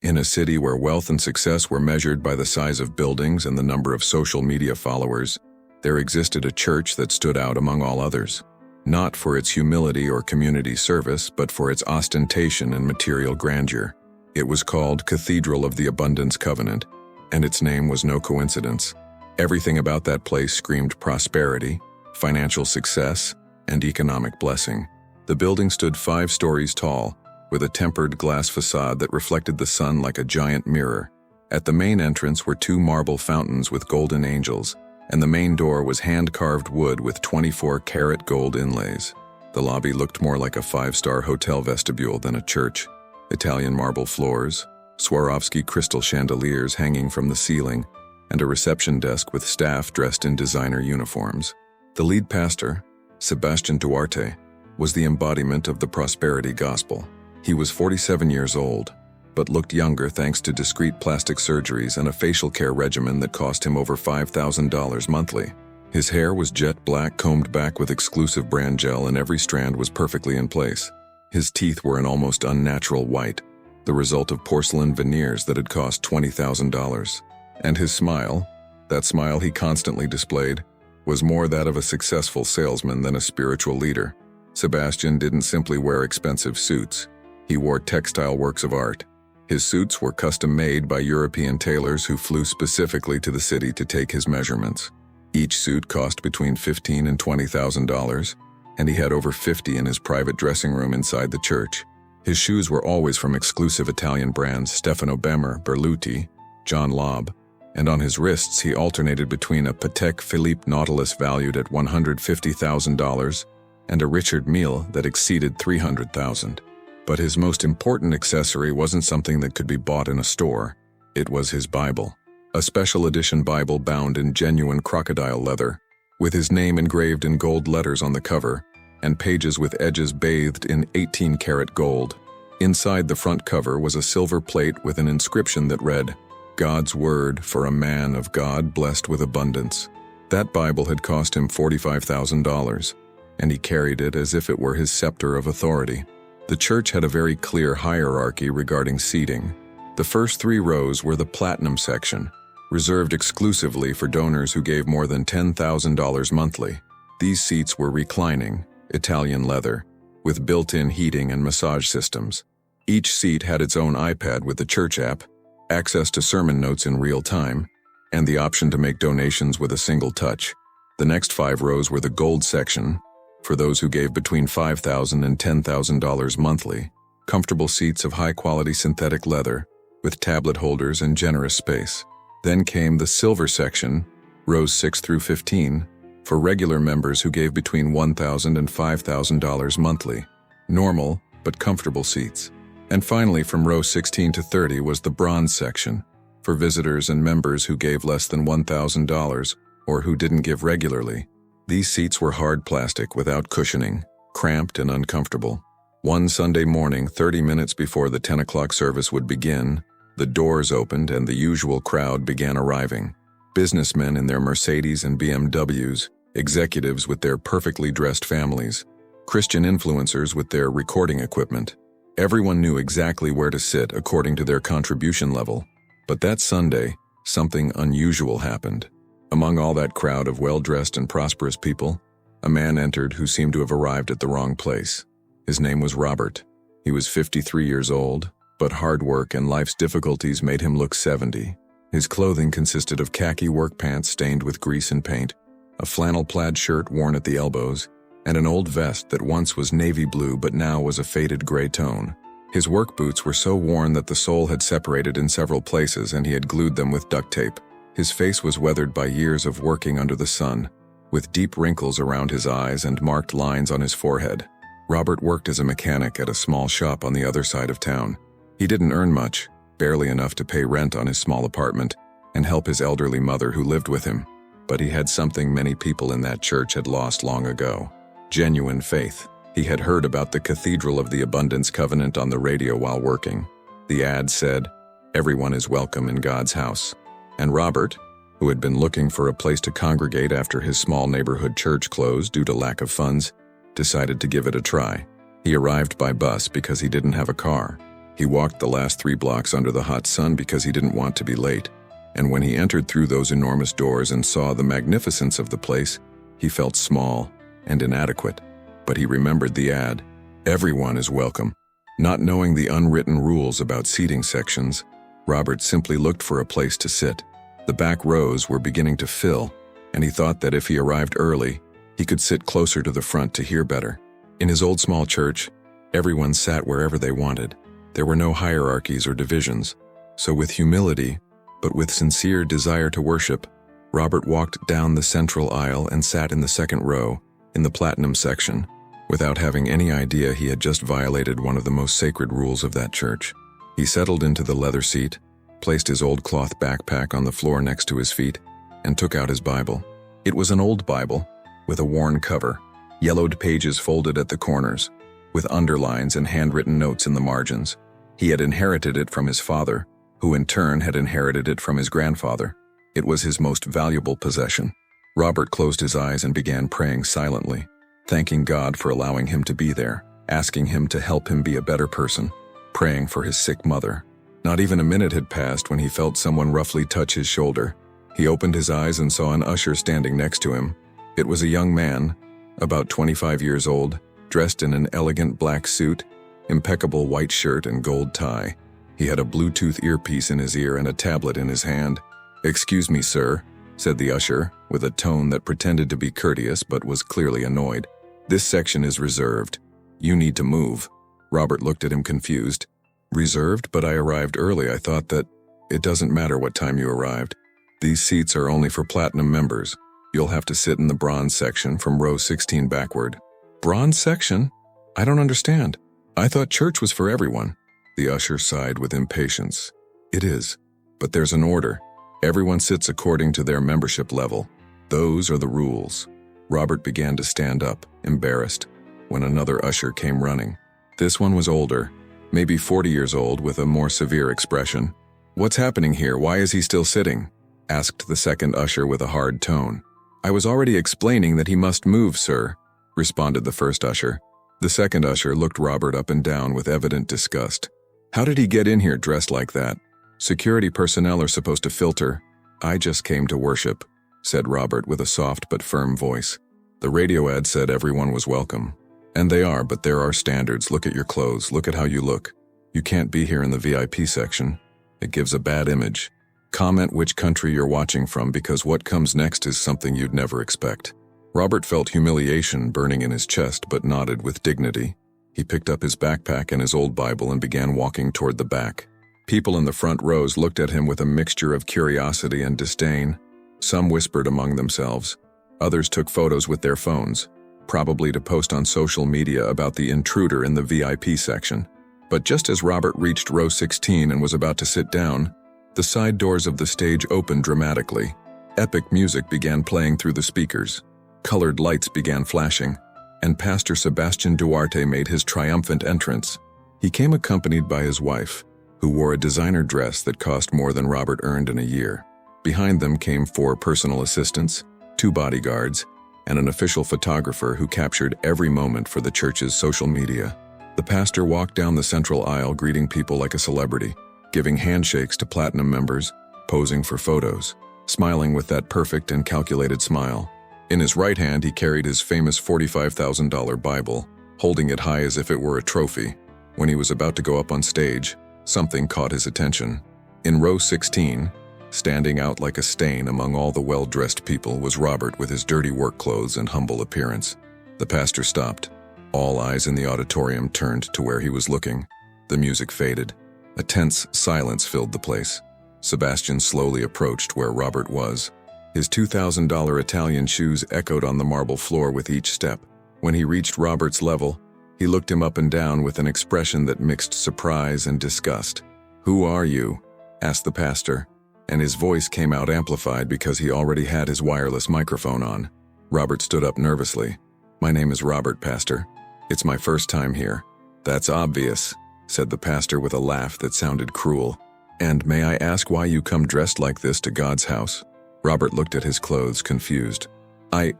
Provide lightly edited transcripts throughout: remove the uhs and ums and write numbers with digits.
In a city where wealth and success were measured by the size of buildings and the number of social media followers, there existed a church that stood out among all others. Not for its humility or community service, but for its ostentation and material grandeur. It was called Cathedral of the Abundance Covenant, and its name was no coincidence. Everything about that place screamed prosperity, financial success, and economic blessing. The building stood 5 stories tall, with a tempered glass facade that reflected the sun like a giant mirror. At the main entrance were 2 marble fountains with golden angels, and the main door was hand-carved wood with 24-karat gold inlays. The lobby looked more like a 5-star hotel vestibule than a church. Italian marble floors, Swarovski crystal chandeliers hanging from the ceiling, and a reception desk with staff dressed in designer uniforms. The lead pastor, Sebastian Duarte, was the embodiment of the prosperity gospel. He was 47 years old, but looked younger thanks to discreet plastic surgeries and a facial care regimen that cost him over $5,000 monthly. His hair was jet black, combed back with exclusive brand gel, and every strand was perfectly in place. His teeth were an almost unnatural white, the result of porcelain veneers that had cost $20,000. And his smile, that smile he constantly displayed, was more that of a successful salesman than a spiritual leader. Sebastian didn't simply wear expensive suits. He wore textile works of art. His suits were custom-made by European tailors who flew specifically to the city to take his measurements. Each suit cost between $15,000 and $20,000, and he had over 50 in his private dressing room inside the church. His shoes were always from exclusive Italian brands Stefano Bemmer, Berluti, John Lobb, and on his wrists he alternated between a Patek Philippe Nautilus valued at $150,000 and a Richard Mille that exceeded $300,000. But his most important accessory wasn't something that could be bought in a store. It was his Bible. A special edition Bible bound in genuine crocodile leather, with his name engraved in gold letters on the cover, and pages with edges bathed in 18-karat gold. Inside the front cover was a silver plate with an inscription that read, "God's Word for a man of God blessed with abundance." That Bible had cost him $45,000, and he carried it as if it were his scepter of authority. The church had a very clear hierarchy regarding seating. The first 3 rows were the platinum section, reserved exclusively for donors who gave more than $10,000 monthly. These seats were reclining, Italian leather, with built-in heating and massage systems. Each seat had its own iPad with the church app, access to sermon notes in real time, and the option to make donations with a single touch. The next 5 rows were the gold section, for those who gave between $5,000 and $10,000 monthly, comfortable seats of high-quality synthetic leather, with tablet holders and generous space. Then came the silver section, rows 6 through 15, for regular members who gave between $1,000 and $5,000 monthly, normal but comfortable seats. And finally, from row 16 to 30 was the bronze section, for visitors and members who gave less than $1,000 or who didn't give regularly. These seats were hard plastic without cushioning, cramped and uncomfortable. One Sunday morning, 30 minutes before the 10 o'clock service would begin, the doors opened and the usual crowd began arriving. Businessmen in their Mercedes and BMWs, executives with their perfectly dressed families, Christian influencers with their recording equipment. Everyone knew exactly where to sit according to their contribution level. But that Sunday, something unusual happened. Among all that crowd of well-dressed and prosperous people, a man entered who seemed to have arrived at the wrong place. His name was Robert. He was 53 years old, but hard work and life's difficulties made him look 70. His clothing consisted of khaki work pants stained with grease and paint, a flannel plaid shirt worn at the elbows, and an old vest that once was navy blue but now was a faded gray tone. His work boots were so worn that the sole had separated in several places and he had glued them with duct tape. His face was weathered by years of working under the sun, with deep wrinkles around his eyes and marked lines on his forehead. Robert worked as a mechanic at a small shop on the other side of town. He didn't earn much, barely enough to pay rent on his small apartment and help his elderly mother who lived with him. But he had something many people in that church had lost long ago: genuine faith. He had heard about the Cathedral of the Abundance Covenant on the radio while working. The ad said, "Everyone is welcome in God's house." And Robert, who had been looking for a place to congregate after his small neighborhood church closed due to lack of funds, decided to give it a try. He arrived by bus because he didn't have a car. He walked the last 3 blocks under the hot sun because he didn't want to be late, and when he entered through those enormous doors and saw the magnificence of the place, he felt small and inadequate. But he remembered the ad, "Everyone is welcome." Not knowing the unwritten rules about seating sections, Robert simply looked for a place to sit. The back rows were beginning to fill, and he thought that if he arrived early, he could sit closer to the front to hear better. In his old small church, everyone sat wherever they wanted. There were no hierarchies or divisions. So with humility, but with sincere desire to worship, Robert walked down the central aisle and sat in the second row, in the platinum section, without having any idea he had just violated one of the most sacred rules of that church. He settled into the leather seat, placed his old cloth backpack on the floor next to his feet, and took out his Bible. It was an old Bible, with a worn cover, yellowed pages folded at the corners, with underlines and handwritten notes in the margins. He had inherited it from his father, who in turn had inherited it from his grandfather. It was his most valuable possession. Robert closed his eyes and began praying silently, thanking God for allowing him to be there, asking him to help him be a better person, praying for his sick mother. Not even a minute had passed when he felt someone roughly touch his shoulder. He opened his eyes and saw an usher standing next to him. It was a young man, about 25 years old, dressed in an elegant black suit, impeccable white shirt and gold tie. He had a Bluetooth earpiece in his ear and a tablet in his hand. "Excuse me, sir," said the usher, with a tone that pretended to be courteous but was clearly annoyed. "This section is reserved. You need to move." Robert looked at him confused. "Reserved? But I arrived early. I thought that..." "It doesn't matter what time you arrived. These seats are only for platinum members. You'll have to sit in the bronze section from row 16 backward." "Bronze section? I don't understand. I thought church was for everyone." The usher sighed with impatience. "It is, but there's an order. Everyone sits according to their membership level. Those are the rules." Robert began to stand up, embarrassed, when another usher came running. This one was older, maybe 40 years old, with a more severe expression. "What's happening here? Why is he still sitting?" asked the second usher with a hard tone. "I was already explaining that he must move, sir," responded the first usher. The second usher looked Robert up and down with evident disgust. "How did he get in here dressed like that? Security personnel are supposed to filter." "I just came to worship," said Robert with a soft but firm voice. "The radio ad said everyone was welcome. And they are, but there are standards. Look at your clothes. Look at how you look. You can't be here in the VIP section. It gives a bad image. Comment which country you're watching from, because what comes next is something you'd never expect." Robert felt humiliation burning in his chest but nodded with dignity. He picked up his backpack and his old Bible and began walking toward the back. People in the front rows looked at him with a mixture of curiosity and disdain. Some whispered among themselves. Others took photos with their phones, probably to post on social media about the intruder in the VIP section. But just as Robert reached row 16 and was about to sit down, the side doors of the stage opened dramatically. Epic music began playing through the speakers. Colored lights began flashing, and Pastor Sebastian Duarte made his triumphant entrance. He came accompanied by his wife, who wore a designer dress that cost more than Robert earned in a year. Behind them came 4 personal assistants, 2 bodyguards, and an official photographer who captured every moment for the church's social media. The pastor walked down the central aisle greeting people like a celebrity, giving handshakes to platinum members, posing for photos, smiling with that perfect and calculated smile. In his right hand, he carried his famous $45,000 Bible, holding it high as if it were a trophy. When he was about to go up on stage, something caught his attention. In row 16, standing out like a stain among all the well-dressed people, was Robert with his dirty work clothes and humble appearance. The pastor stopped. All eyes in the auditorium turned to where he was looking. The music faded. A tense silence filled the place. Sebastian slowly approached where Robert was. His $2,000 Italian shoes echoed on the marble floor with each step. When he reached Robert's level, he looked him up and down with an expression that mixed surprise and disgust. "Who are you?" asked the pastor, and his voice came out amplified because he already had his wireless microphone on. Robert stood up nervously. "My name is Robert, Pastor. It's my first time here." "That's obvious," said the pastor with a laugh that sounded cruel. "And may I ask why you come dressed like this to God's house?" Robert looked at his clothes, confused. I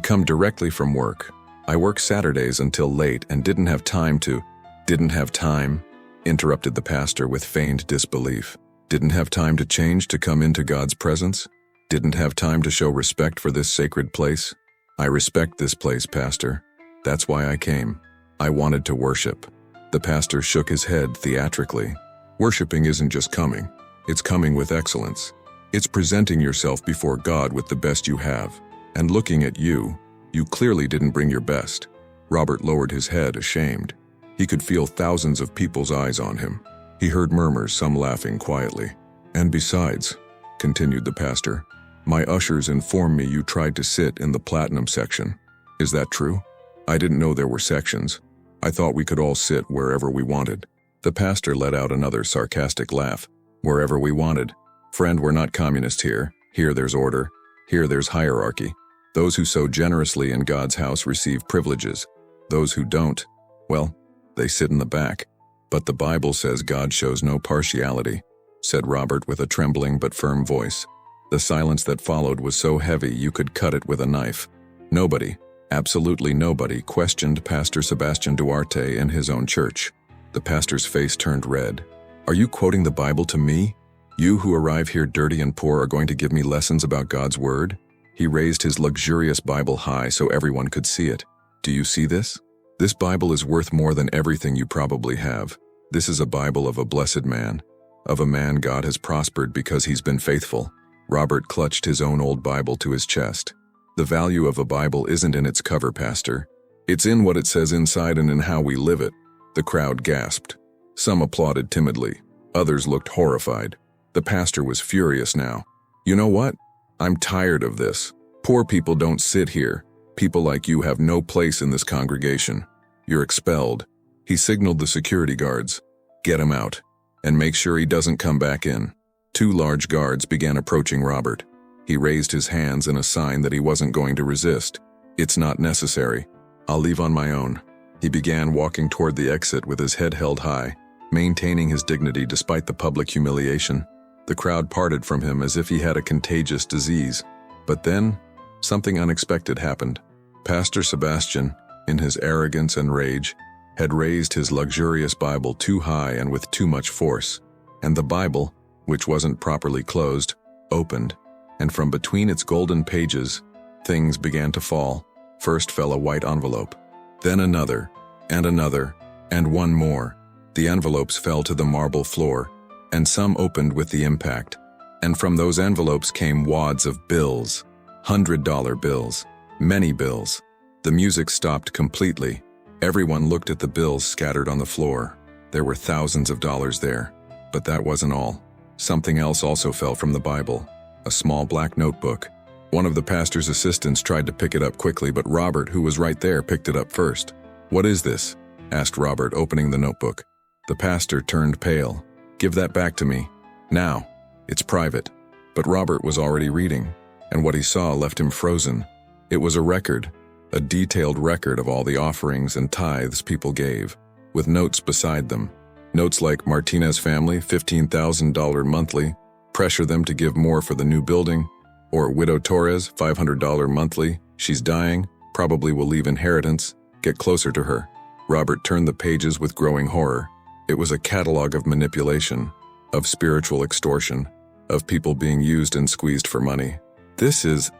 come directly from work. I work Saturdays until late and didn't have time to..." "Didn't have time?" interrupted the pastor with feigned disbelief. Didn't have time to change to come into God's presence? Didn't have time to show respect for this sacred place? I respect this place, Pastor. That's why I came. I wanted to worship. The pastor shook his head theatrically. Worshipping isn't just coming. It's coming with excellence. It's presenting yourself before God with the best you have. And looking at you, you clearly didn't bring your best. Robert lowered his head, ashamed. He could feel thousands of people's eyes on him. He heard murmurs, some laughing quietly. And besides, continued the pastor, my ushers informed me you tried to sit in the platinum section. Is that true? I didn't know there were sections. I thought we could all sit wherever we wanted. The pastor let out another sarcastic laugh. Wherever we wanted. Friend, we're not communists here. Here there's order. Here there's hierarchy. Those who sow generously in God's house receive privileges. Those who don't, well, they sit in the back. But the Bible says God shows no partiality, said Robert with a trembling but firm voice. The silence that followed was so heavy you could cut it with a knife. Nobody, absolutely nobody, questioned Pastor Sebastian Duarte in his own church. The pastor's face turned red. Are you quoting the Bible to me? You who arrive here dirty and poor are going to give me lessons about God's word? He raised his luxurious Bible high so everyone could see it. Do you see this? This Bible is worth more than everything you probably have. This is a Bible of a blessed man, of a man God has prospered because he's been faithful. Robert clutched his own old Bible to his chest. The value of a Bible isn't in its cover, Pastor. It's in what it says inside and in how we live it. The crowd gasped. Some applauded timidly. Others looked horrified. The pastor was furious now. You know what? I'm tired of this. Poor people don't sit here. People like you have no place in this congregation. You're expelled. He signaled the security guards. Get him out. And make sure he doesn't come back in. Two large guards began approaching Robert. He raised his hands in a sign that he wasn't going to resist. It's not necessary. I'll leave on my own. He began walking toward the exit with his head held high, maintaining his dignity despite the public humiliation. The crowd parted from him as if he had a contagious disease. But then, something unexpected happened. Pastor Sebastian, in his arrogance and rage, had raised his luxurious Bible too high and with too much force. And the Bible, which wasn't properly closed, opened. And from between its golden pages, things began to fall. First fell a white envelope. Then another, and one more. The envelopes fell to the marble floor, and some opened with the impact. And from those envelopes came wads of bills, $100 bills, many bills. The music stopped completely. Everyone looked at the bills scattered on the floor. There were thousands of dollars there. But that wasn't all. Something else also fell from the Bible, a small black notebook. One of the pastor's assistants tried to pick it up quickly, but Robert, who was right there, picked it up first. What is this? Asked Robert, opening the notebook. The pastor turned pale. Give that back to me. Now. It's private. But Robert was already reading, and what he saw left him frozen. It was a record, a detailed record of all the offerings and tithes people gave, with notes beside them. Notes like Martinez family, $15,000 monthly, pressure them to give more for the new building, or Widow Torres, $500 monthly, she's dying, probably will leave inheritance, get closer to her. Robert turned the pages with growing horror. It was a catalog of manipulation, of spiritual extortion, of people being used and squeezed for money. This is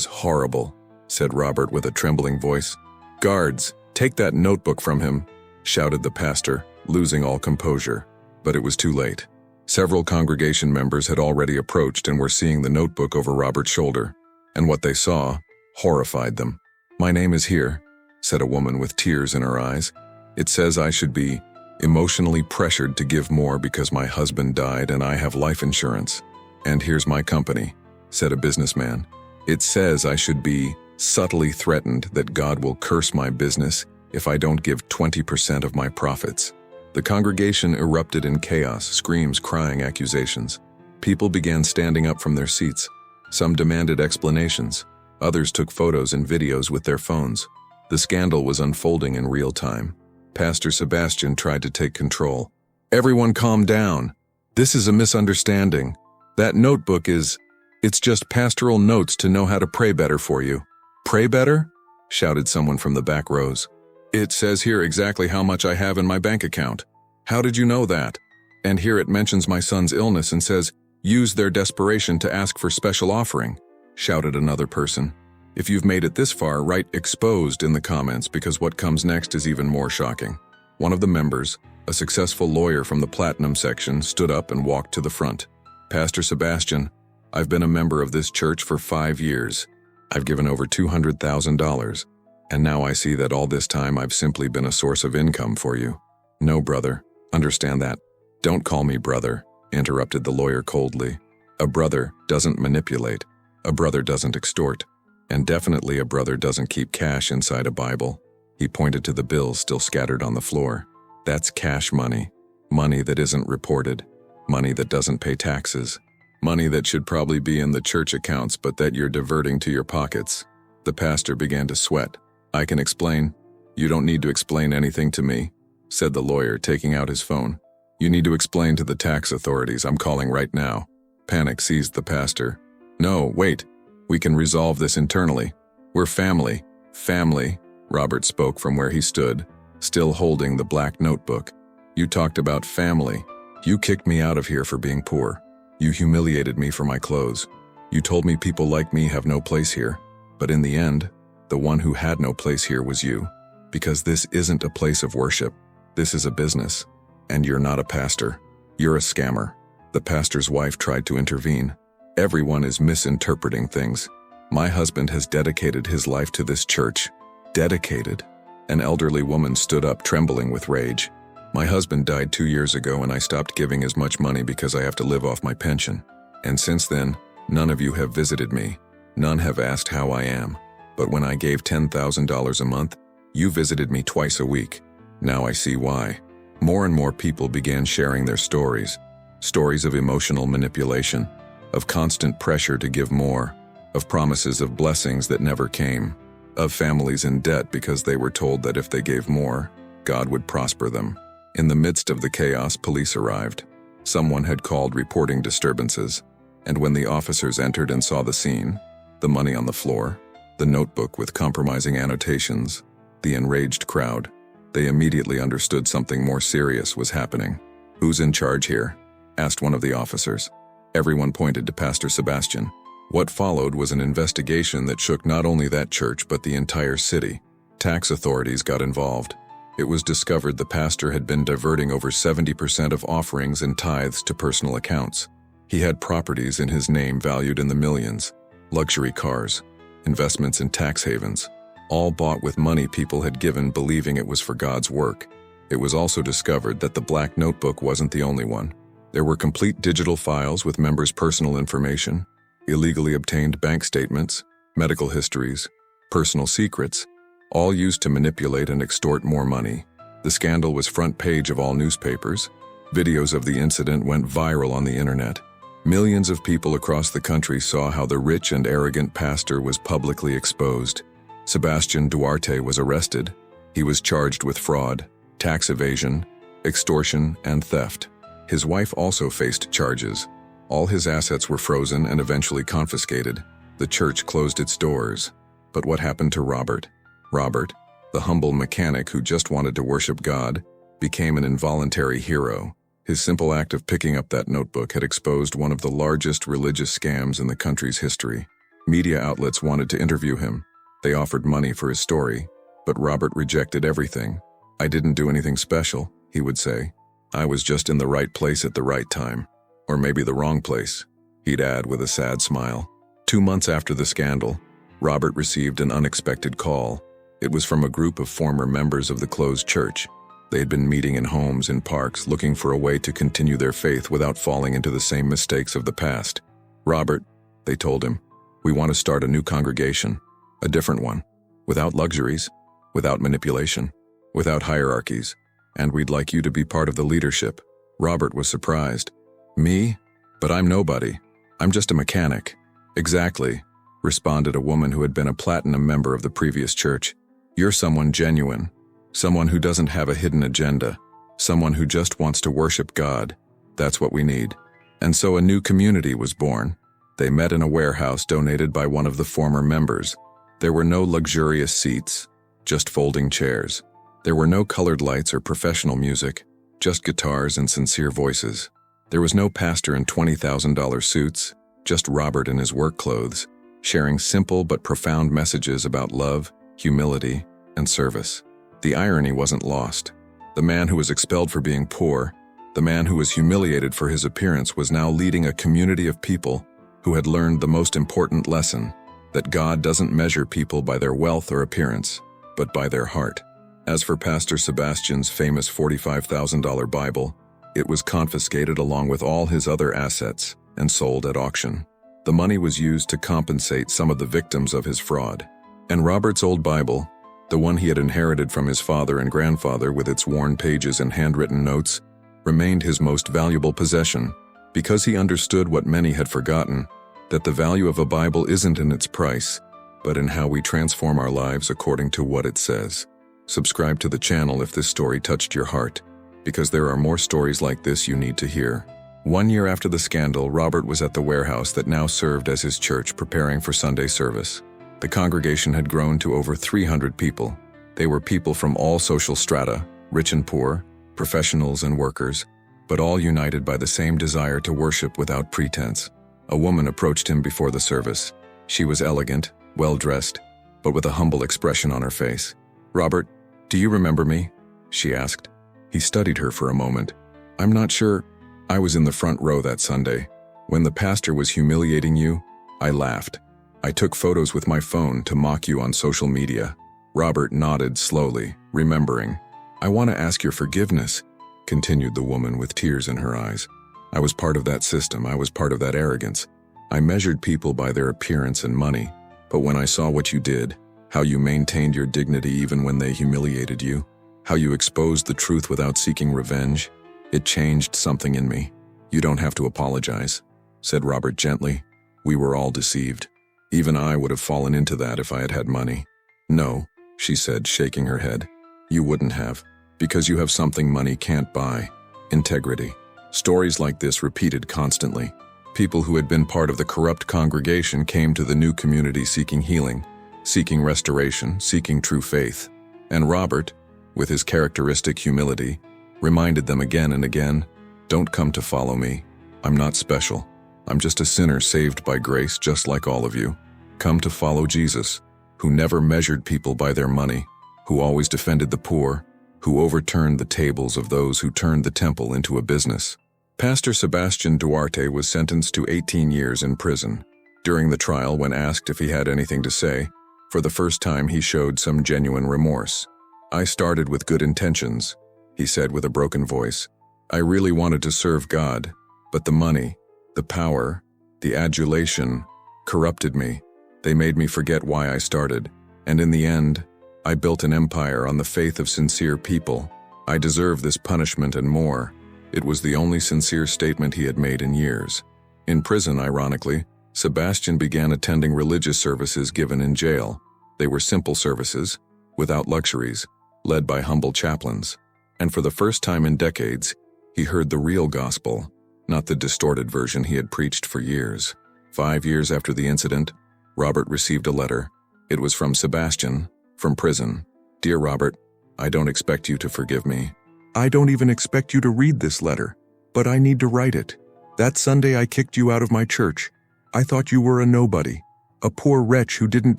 horrible, said Robert with a trembling voice. Guards, take that notebook from him, shouted the pastor, losing all composure. But it was too late. Several congregation members had already approached and were seeing the notebook over Robert's shoulder, and what they saw horrified them. My name is here, said a woman with tears in her eyes. It says I should be emotionally pressured to give more because my husband died and I have life insurance. And here's my company, said a businessman. It says I should be subtly threatened that God will curse my business if I don't give 20% of my profits. The congregation erupted in chaos, screams, crying, accusations. People began standing up from their seats. Some demanded explanations. Others took photos and videos with their phones. The scandal was unfolding in real time. Pastor Sebastian tried to take control. Everyone calm down. This is a misunderstanding. That notebook it's just pastoral notes to know how to pray better for you. Pray better? Shouted someone from the back rows. It says here exactly how much I have in my bank account. How did you know that? And here it mentions my son's illness and says, use their desperation to ask for special offering, shouted another person. If you've made it this far, write exposed in the comments because what comes next is even more shocking. One of the members, a successful lawyer from the Platinum section, stood up and walked to the front. Pastor Sebastian, I've been a member of this church for 5 years. I've given over $200,000, and now I see that all this time I've simply been a source of income for you. No, brother, understand that. Don't call me brother, interrupted the lawyer coldly. A brother doesn't manipulate. A brother doesn't extort. And definitely a brother doesn't keep cash inside a Bible. He pointed to the bills still scattered on the floor. That's cash money. Money that isn't reported. Money that doesn't pay taxes. Money that should probably be in the church accounts but that you're diverting to your pockets. The pastor began to sweat. I can explain. You don't need to explain anything to me, said the lawyer, taking out his phone. You need to explain to the tax authorities. I'm calling right now. Panic seized the pastor. No, wait. We can resolve this internally. We're family. Family, Robert spoke from where he stood, still holding the black notebook. You talked about family. You kicked me out of here for being poor. You humiliated me for my clothes. You told me people like me have no place here. But in the end, the one who had no place here was you. Because this isn't a place of worship. This is a business. And you're not a pastor. You're a scammer. The pastor's wife tried to intervene. Everyone is misinterpreting things. My husband has dedicated his life to this church. Dedicated? An elderly woman stood up, trembling with rage. My husband died 2 years ago and I stopped giving as much money because I have to live off my pension. And since then, none of you have visited me. None have asked how I am. But when I gave $10,000 a month, you visited me twice a week. Now I see why. More and more people began sharing their stories. Stories of emotional manipulation, of constant pressure to give more, of promises of blessings that never came, of families in debt because they were told that if they gave more, God would prosper them. In the midst of the chaos, police arrived. Someone had called reporting disturbances, and when the officers entered and saw the scene, the money on the floor, the notebook with compromising annotations, the enraged crowd, they immediately understood something more serious was happening. Who's in charge here? Asked one of the officers. Everyone pointed to Pastor Sebastian. What followed was an investigation that shook not only that church but the entire city. Tax authorities got involved. It was discovered the pastor had been diverting over 70% of offerings and tithes to personal accounts. He had properties in his name valued in the millions, luxury cars, investments in tax havens, all bought with money people had given believing it was for God's work. It was also discovered that the black notebook wasn't the only one. There were complete digital files with members' personal information, illegally obtained bank statements, medical histories, personal secrets, all used to manipulate and extort more money. The scandal was front page of all newspapers. Videos of the incident went viral on the internet. Millions of people across the country saw how the rich and arrogant pastor was publicly exposed. Sebastian Duarte was arrested. He was charged with fraud, tax evasion, extortion, and theft. His wife also faced charges. All his assets were frozen and eventually confiscated. The church closed its doors. But what happened to Robert? Robert, the humble mechanic who just wanted to worship God, became an involuntary hero. His simple act of picking up that notebook had exposed one of the largest religious scams in the country's history. Media outlets wanted to interview him. They offered money for his story, but Robert rejected everything. I didn't do anything special, he would say. I was just in the right place at the right time. Or maybe the wrong place, he'd add with a sad smile. 2 months after the scandal, Robert received an unexpected call. It was from a group of former members of the closed church. They had been meeting in homes and parks looking for a way to continue their faith without falling into the same mistakes of the past. Robert, they told him, we want to start a new congregation, a different one, without luxuries, without manipulation, without hierarchies, and we'd like you to be part of the leadership. Robert was surprised. Me? But I'm nobody. I'm just a mechanic. Exactly, responded a woman who had been a platinum member of the previous church. You're someone genuine, someone who doesn't have a hidden agenda, someone who just wants to worship God. That's what we need. And so a new community was born. They met in a warehouse donated by one of the former members. There were no luxurious seats, just folding chairs. There were no colored lights or professional music, just guitars and sincere voices. There was no pastor in $20,000 suits, just Robert in his work clothes, sharing simple but profound messages about love, humility, and service. The irony wasn't lost. The man who was expelled for being poor, the man who was humiliated for his appearance, was now leading a community of people who had learned the most important lesson, that God doesn't measure people by their wealth or appearance, but by their heart. As for Pastor Sebastian's famous $45,000 Bible, it was confiscated along with all his other assets and sold at auction. The money was used to compensate some of the victims of his fraud. And Robert's old Bible, the one he had inherited from his father and grandfather with its worn pages and handwritten notes, remained his most valuable possession, because he understood what many had forgotten, that the value of a Bible isn't in its price, but in how we transform our lives according to what it says. Subscribe to the channel if this story touched your heart, because there are more stories like this you need to hear. 1 year after the scandal, Robert was at the warehouse that now served as his church, preparing for Sunday service. The congregation had grown to over 300 people. They were people from all social strata, rich and poor, professionals and workers, but all united by the same desire to worship without pretense. A woman approached him before the service. She was elegant, well-dressed, but with a humble expression on her face. "Robert, do you remember me?" she asked. He studied her for a moment. "I'm not sure. I was in the front row that Sunday. When the pastor was humiliating you, I laughed. I took photos with my phone to mock you on social media." Robert nodded slowly, remembering. "I want to ask your forgiveness," continued the woman with tears in her eyes. "I was part of that system. I was part of that arrogance. I measured people by their appearance and money. But when I saw what you did, how you maintained your dignity even when they humiliated you, how you exposed the truth without seeking revenge, it changed something in me." "You don't have to apologize," said Robert gently. "We were all deceived. Even I would have fallen into that if I had had money." "No," she said, shaking her head. "You wouldn't have, because you have something money can't buy: integrity." Stories like this repeated constantly. People who had been part of the corrupt congregation came to the new community seeking healing, seeking restoration, seeking true faith. And Robert, with his characteristic humility, reminded them again and again, "Don't come to follow me. I'm not special. I'm just a sinner saved by grace just like all of you. Come to follow Jesus, who never measured people by their money, who always defended the poor, who overturned the tables of those who turned the temple into a business." Pastor Sebastian Duarte was sentenced to 18 years in prison. During the trial, when asked if he had anything to say, for the first time he showed some genuine remorse. "I started with good intentions," he said with a broken voice. "I really wanted to serve God, but the money, the power, the adulation corrupted me. They made me forget why I started, and in the end, I built an empire on the faith of sincere people. I deserve this punishment and more." It was the only sincere statement he had made in years. In prison, ironically, Sebastian began attending religious services given in jail. They were simple services, without luxuries, led by humble chaplains. And for the first time in decades, he heard the real gospel, not the distorted version he had preached for years. 5 years after the incident, Robert received a letter. It was from Sebastian, from prison. "Dear Robert, I don't expect you to forgive me. I don't even expect you to read this letter, but I need to write it. That Sunday I kicked you out of my church. I thought you were a nobody, a poor wretch who didn't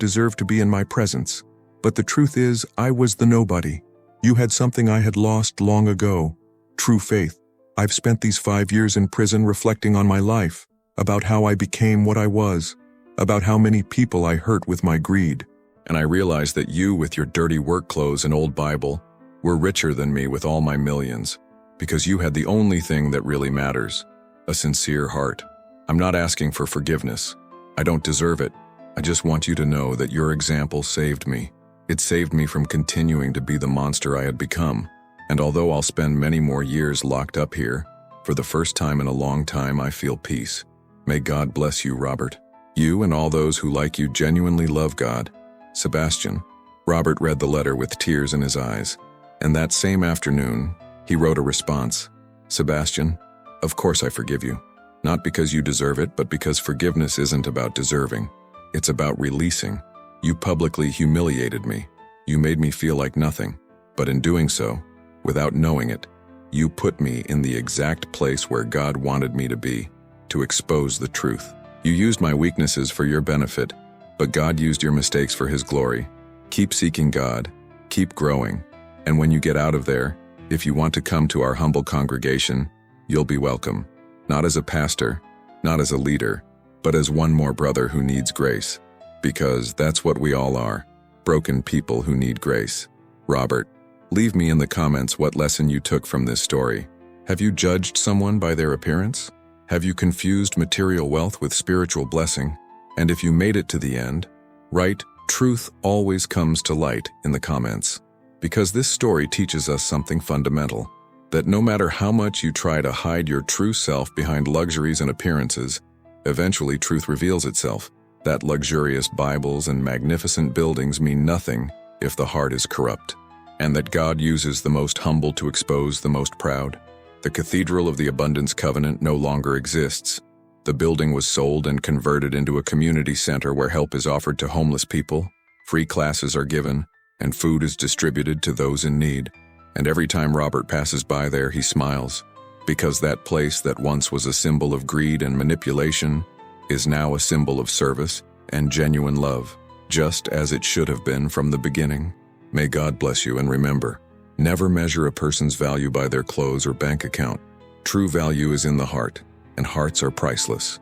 deserve to be in my presence. But the truth is, I was the nobody. You had something I had lost long ago: true faith. I've spent these 5 years in prison reflecting on my life, about how I became what I was, about how many people I hurt with my greed. And I realized that you, with your dirty work clothes and old Bible, were richer than me with all my millions, because you had the only thing that really matters: a sincere heart. I'm not asking for forgiveness. I don't deserve it. I just want you to know that your example saved me. It saved me from continuing to be the monster I had become. And although I'll spend many more years locked up here, for the first time in a long time I feel peace. May God bless you, Robert. You and all those who like you genuinely love God. Sebastian." Robert read the letter with tears in his eyes. And that same afternoon, he wrote a response. "Sebastian, of course I forgive you. Not because you deserve it, but because forgiveness isn't about deserving. It's about releasing. You publicly humiliated me. You made me feel like nothing. But in doing so, without knowing it, You put me in the exact place where God wanted me to be, to expose the truth. You used my weaknesses for your benefit, but God used your mistakes for His glory. Keep seeking God, keep growing, and when you get out of there, if you want to come to our humble congregation, you'll be welcome. Not as a pastor, not as a leader, but as one more brother who needs grace. Because that's what we all are, broken people who need grace. Robert, leave me in the comments what lesson you took from this story. Have you judged someone by their appearance? Have you confused material wealth with spiritual blessing? And if you made it to the end, write, "Truth always comes to light" in the comments. Because this story teaches us something fundamental, that no matter how much you try to hide your true self behind luxuries and appearances, eventually truth reveals itself. That luxurious Bibles and magnificent buildings mean nothing if the heart is corrupt, and that God uses the most humble to expose the most proud. The Cathedral of the Abundance Covenant no longer exists. The building was sold and converted into a community center where help is offered to homeless people, free classes are given, and food is distributed to those in need. And every time Robert passes by there, he smiles, because that place that once was a symbol of greed and manipulation is now a symbol of service and genuine love, just as it should have been from the beginning. May God bless you, and remember, never measure a person's value by their clothes or bank account. True value is in the heart, and hearts are priceless.